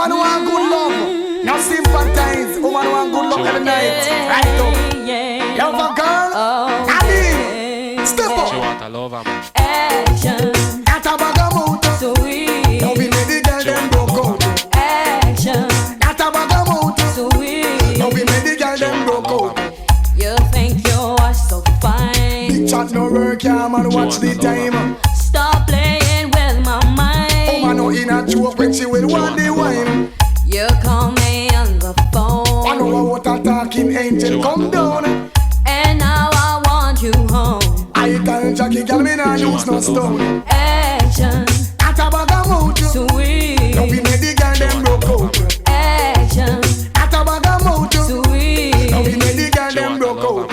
Woman who want good love, now sympathize. Woman who want good love every night. Right up. Love a girl, I mean, step up. She want a lover, man. Action. At a bag of motor. Sweet. Now we made the girl them broke out. Action. At a bag of motor. Sweet. Now we made the girl them broke out. You think you are so fine. Big chat no work, yeah man, watch the time. Stop playing with my mind. Oh man, no in a joke when she will want the wine. You call me on the phone. I know what a talking angel come down. And now I want you home. I tell Jackie, girl, me nah use no stone. Action. At a bag of motor. Sweet. Now we made the girl them broke out. Action. At a bag of motor. Sweet. Now we made the girl them broke out.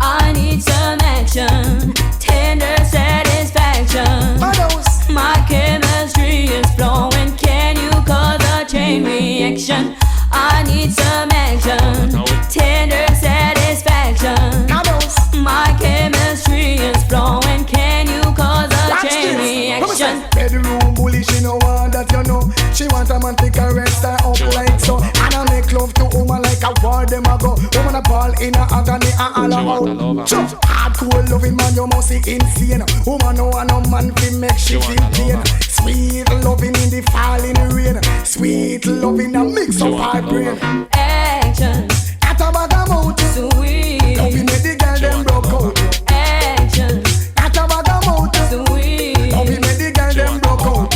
I need some action. Tender satisfaction. Manos. My chemistry is flowing. Can you cause a chain reaction? I need some action. Tender satisfaction. Manos. My chemistry is flowing. Can you cause a Watch chain this. reaction? Bedroom bully, she no want that you know. She want a man to caress her up like so. And I make love to woman like a war them a go. Woman a ball in a agony and all about. Hardcore loving man, you must be insane. Woman no want no man fi make she feel pain. Sweet loving in the falling rain. Sweet loving a mix of her brain. Action. At a bag of mouth. Sweet. Now we make the girl them broke out. Action. At a bag of mouth. Sweet. Now we make the girl them broke out.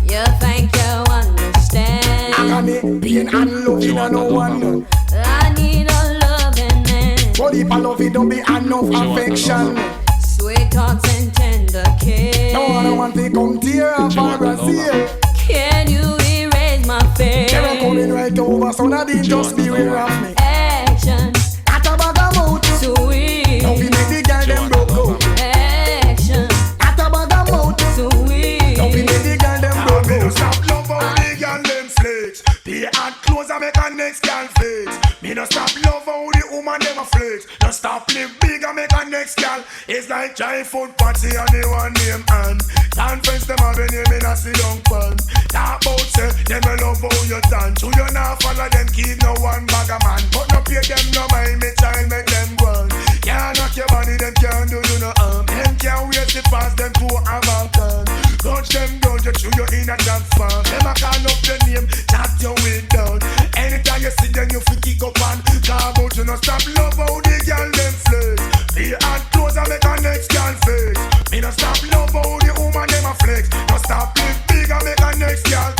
You think you understand? Agony, pain and loving and no one. I need a loving man. But if I love it, don't be enough affection. Sweet talks and tender kiss. No one want to come tear off our Brazil. Can you erase my fear? They're coming right over, so now they just beware of me. Action. At a bag of mouth. Sweet. Now we make the girl them broke out. Action. At a bag of mouth. Sweet. Now we make the girl them broke out. Stop love how the girl them flex. Pay hard clothes and make a next girl flex. Me no stop love how the woman them a flex. No stop live big and make a next girl. It's like giant food party and they one name and conference them have a name in a sit down pan. Talk about say them a love how you dance. So you not follow them keep no one bag a man. But no pay them no mind me child make them run. Can't knock your body them can't do you no harm. Them can't wait to pass them to a mountain. Touch them down you chew you in a jump farm. Them a call up your name chat your way down. Anytime you see them you feel kick up and come out you no stop love how the girl them flex. The hard clothes and make a next girl face. Me no stop love how the woman them a flex. No stop live big and make a next girl.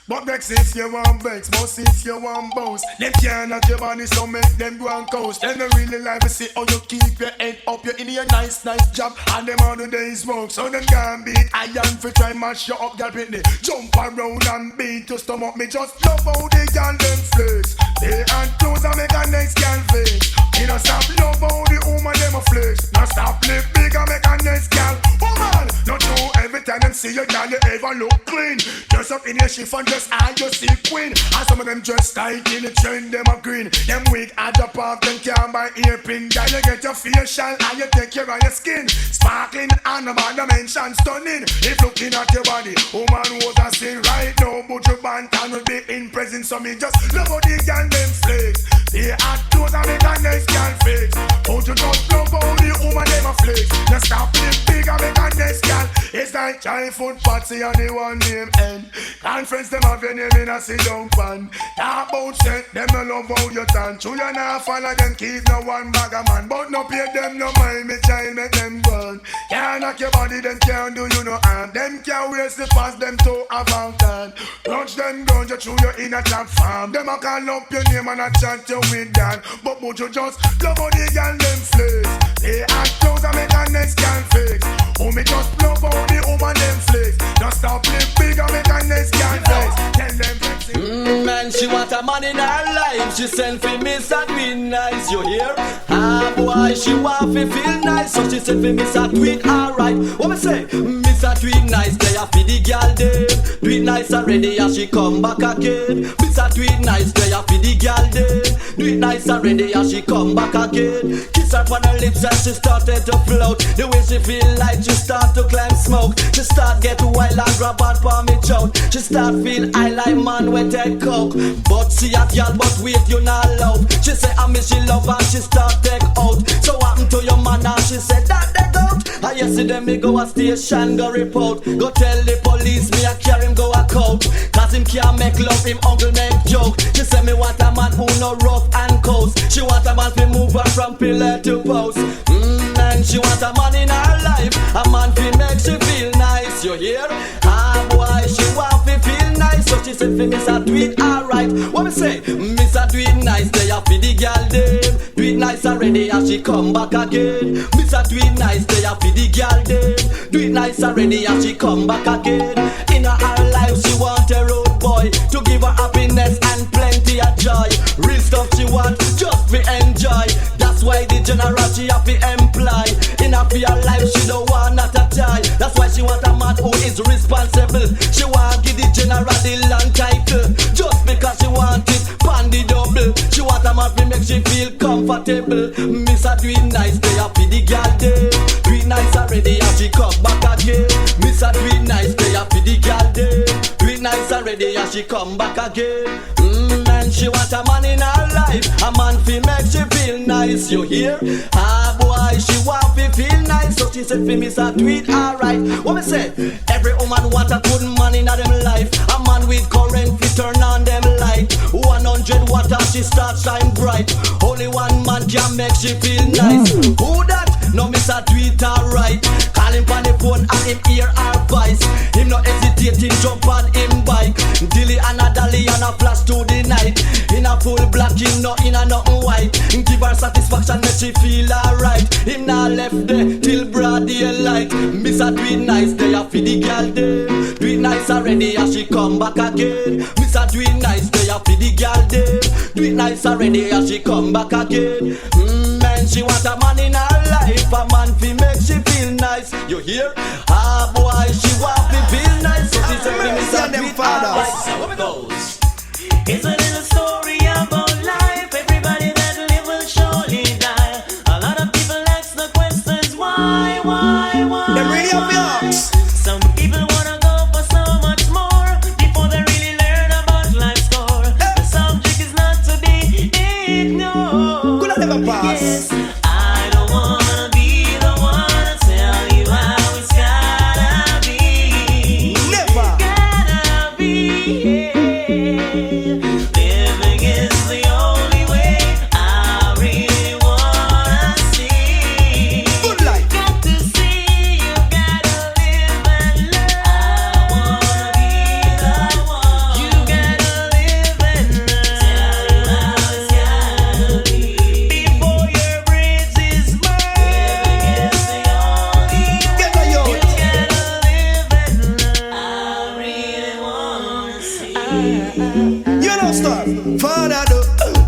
But vex if you want vex, most if you want bounce. Them can't knock your body so make them go and coast. Them don't really like to see how you keep your head up. You're in your nice job and them all the days smoke. So them can't beat iron for try mash you up, girl Pitney. Jump around and beat your stomach. Me just love how they girl them flex. They and clothes and make a next girl face. Me no stop love how the woman them a flex. No stop live big and make a next girl. Woman, not you every time them see you girl you ever look clean. Dress up in your chiffon just I just see queen. And some of them dress tight in the trend, them a green. Them wig at the park, them can't buy earpin. Girl, you get your facial and you take care of your skin. Sparkling and about the mention stunning. If looking at your body, woman was a sin right now. But your bantan will be in present. So me just love how the girl them flex. They hot clothes and make a nice girl flex. But you just love how the woman them a flex. Just stop live big and make a nice girl. It's like giant food party and the one name end. Conference them have your name in a sit down pan. Talk about set, them no love how you dance. You not follow them, keep no one bag a man. But no pay them no mind, me child make them run. Can't knock your body, them can't do you no harm. Them can't waste the pass them to a fountain. Lunch them down, you chew you in a trap farm. Them a call up your name and a chat you with that. But you just love how the girl them flex. They act close and make a next girl fix. Oh me just love how the woman them flex. Just stop live big and make a next girl flex. Tell them man, she want a man in her life. She send for Miss a Tweet nice, you hear? Ah boy, she want to feel nice, so she send for Miss a Tweet alright. What me say? Miss Mr. Do it nice, they a feed the girl them. Do it nice already as she come back again. Mr. Do it nice, they a feed the girl them. Do it nice already as she come back again. Kiss her on her lips and she started to float. The way she feel like she start to climb smoke. She start get wild and grab on for me choke. She start feel I like man with that coke. But see a girl but wait you not loud. She say I miss she love and she start take out. So what happened to your man and she said that they out. I yesterday me go a station go report. Go tell the police me I carry him go a coat. Cause him can't make love him uncle make joke. She say me want a man who no rough and coast. She want a man to move her from pillar to post. And she want a man in her life. A man fi make she feel nice. You hear? Ah boy she want fi feel nice. So she say fi miss a do it alright. What me say? Miss a do it nice. They a fi the girl them. Do it nice already as she come back again. Miss a do it nice. They a fi the girl them. Do it nice already as she come back again. In her life she want a road boy to give her happiness and plenty of joy. Real stuff she want just fi enjoy. That's why the general she have to employ. In her life she don't want not a tie. That's why she want a man who is responsible. She want give the general the land title. Just because she want it pan the double. She want a man to make she feel comfortable. Miss her do it nice, they have the girl day. Do it nice already and she come back again. Miss her do it nice, they have the girl day. Do it nice already and she come back again. And she want a man in her life. A man fi make she feel nice, you hear? Ah boy, she want fi feel nice. So she said fi miss her do it alright. What me say? Every woman want a good man in them life. A man with current fi turn on them light. 100 watt and she start shine bright. Only one man can make she feel nice. Who that? No miss her do it alright. Call him on the phone and him hear her voice. Him no hesitate, him jump on him bike. Dilly and a dolly and a flash to the night. In a full black, him no in a nothing white. Him give her satisfaction, make she feel alright. Him not left there till broad daylight. Miss her do it nice, they a feed the girl them. Do it nice already as she come back again. Miss her do it nice, they a feed the girl them. Do it nice already as she come back again. Man, she want a man in her life. A man fi make she feel nice. You hear? Ah boy, she want me feel nice. So she say me miss her do it alright. So it goes. It's a little story about life. Everybody that live will surely die. A lot of people ask the questions why? Them really have yours. Some people wanna go for so much more before they really learn about life's score. The subject is not to be ignored. Could I never pass? Yes, I don't wanna be the one to tell you how it's gotta be. Never. Gotta be. Living is the only way I really wanna see. Good life. Got to see, you gotta live and learn. I wanna be the one. You gotta live and learn. Tell you how it's gotta be. Before your bridge is burned. Living is the only way. Get a yo. You gotta live and learn. I really wanna see. You know stuff. Father do.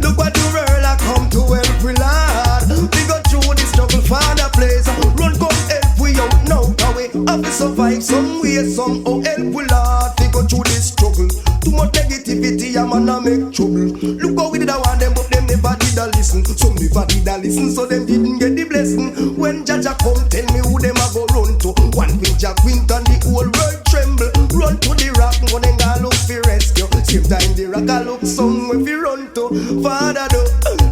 Look what the world I come to help we lad. We go through this struggle, Father place. Run come help we out now. How we have to survive some way, somehow help we lad. We go through this struggle. Too much negativity, a man a make trouble. Look how we did a want them, but them never did a listen. Some never did a listen, so them didn't get the blessing. When Jaja come, tell me who them a go run to. One with Jack Winton, the whole world tremble. Run to the rock, go then go look for rescue. Same time the rock a look somewhere fi run to. Father do,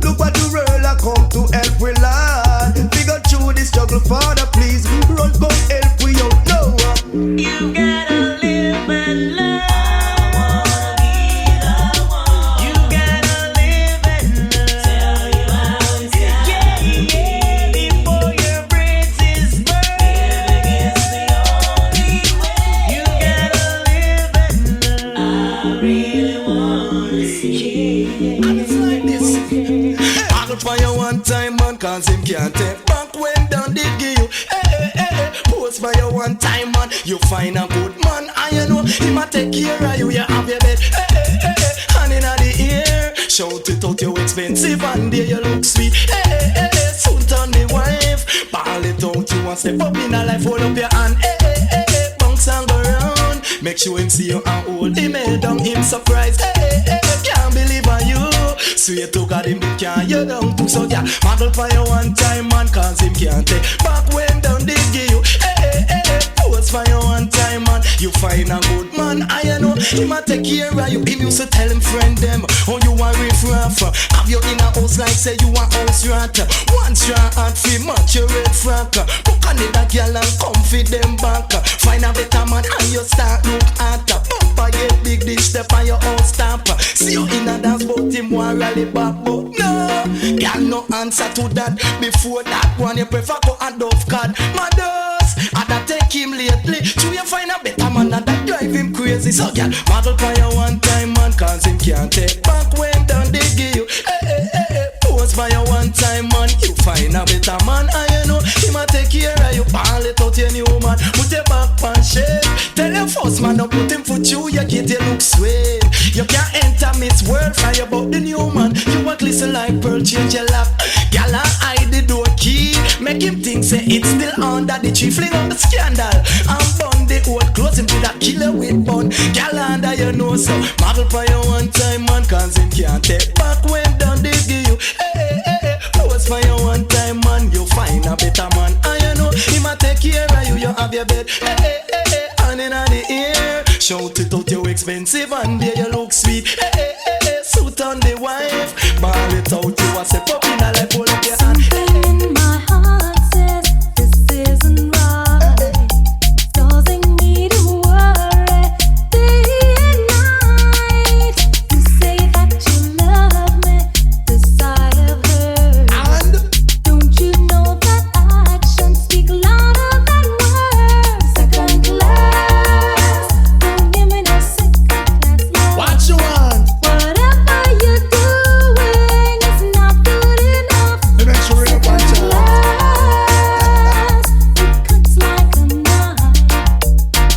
look what the world a come to help we lad. We go through the struggle, Father please. Run come help we out now. You gotta live and learn. I wanna be the one. You gotta live and learn. Tell you how it's gotta be. Before your bridge is burned. Living is the only way. You gotta live and learn. I really wanna see. And it's like this. Haggle for you one time, man, cause him can't take back when done did give you. Post for you one time, man, you find a good man, and you know him a take care of you, you have your bed. Hand in the ear, shout it out, you expensive, and there you look sweet. Soon turn the wife, ball it out, you want step up in a life, hold up your hand. make sure him see you and hold him head down, him surprised. Hey, can't believe on you. So you took at him, but can't you down too. So yeah, model for you one time, man, cause him can't take back when down they give you. Hey, pose for you one time, man. You find a good man, I know. He might take care of you. Him used to tell him friend them, oh you are riff raff. Have you in a house like say you are house rat. One strong heart fi match your red frack. Book on the girl and come feed them back. Find a better man and you start look at. Papa get big dish step on your own stamp. See you in a dance but him want rally back. But no, girl no answer to that. Before that one you prefer go and dove card. Mothers, I da take him lately. So you find a better man and that drive him crazy. So girl, model for you one time man, cause him can't take back when done they give you. Pose for you one time man, you find a better man. I know him a take care of you. Ball it out your new man, put your back pan shape. Tell your first man don't put him foot you get you look sweet. You can't enter Miss World fly about the new man. You want listen like pearl change your lap. Gyal hide the door key, make him think say it's still under the tree. Fling on the scandal and burn the old clothes him to that killer with bun. Gyal under your nose so model for you one time man, cause him can't take back when done they give you. Pose for you one time man, you find a better man. I know him a take care of you, you have your bed. And in the ear, shout it out you expensive and there you look sweet. Suit on the wife, ball it out you a step up in a life, hold up your hand. Something in my heart says this isn't right. It's causing me to worry day and night. You say that you love me, this I have heard. And Don't you know that actions speak louder than words? Second class, don't give me no second class love. what you want? Whatever you're doing is not good enough. You make sure you watch Second out. class, it cuts like a knife.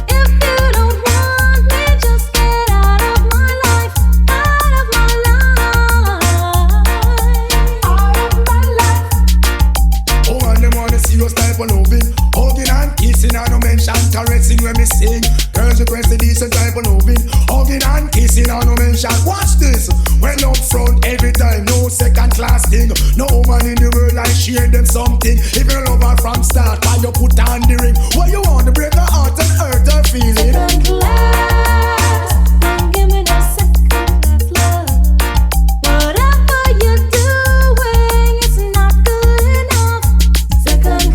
If you don't want me, just get out of my life, out of my life, out of my life. Oh, and them wanna see us type of loving, hugging and kissing, and no mention caressing when me sing. Girls request a decent type of loving, hugging and kissing, and no mention. Watch this, when up front every time, no second class thing. No woman in the world like share them something. If you love her from start, why you put on the ring? What you want to break her heart and hurt her feeling? Second class, don't give me no second class love. Whatever you're doing is not good enough. Second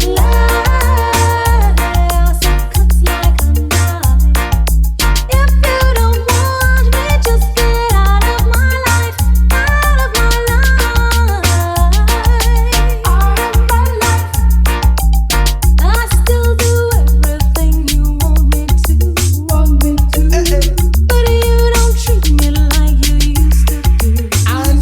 class, it cuts like a knife. If you don't want me, just get out of my life, out of my life, out of my life. I still do everything you want me to, but you don't treat me like you used to do. And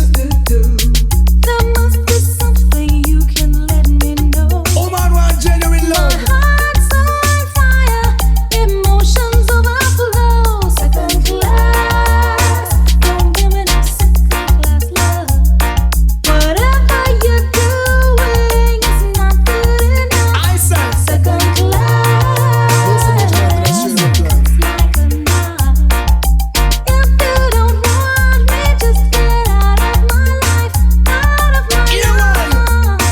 There must be something you can let me know. oh man, want genuine My love. heart's on fire, emotions overflow. Second class, don't give me no second class love. Whatever you're doing is not good enough. I said, Second class, so much more than a straight up plan. it's like a knife. If you don't want me, just get out of my life, out of my Yeah, man. life,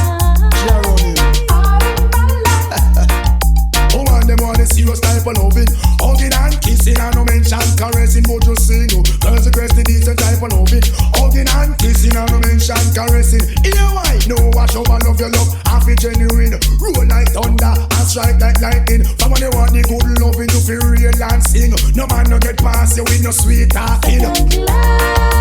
out of my life. oh man, them wanna see us type of loving, hugging and kissing, and no mention caressing, but you sing. Girls request the decent type of loving, hugging and kissing, and no mention caressing. Yeah, why? No wash over love your love, half it genuine. Roll like thunder and strike like lightning. From when you want the good loving, you feel real and sing. No man no get past you with no sweet talking. Second class.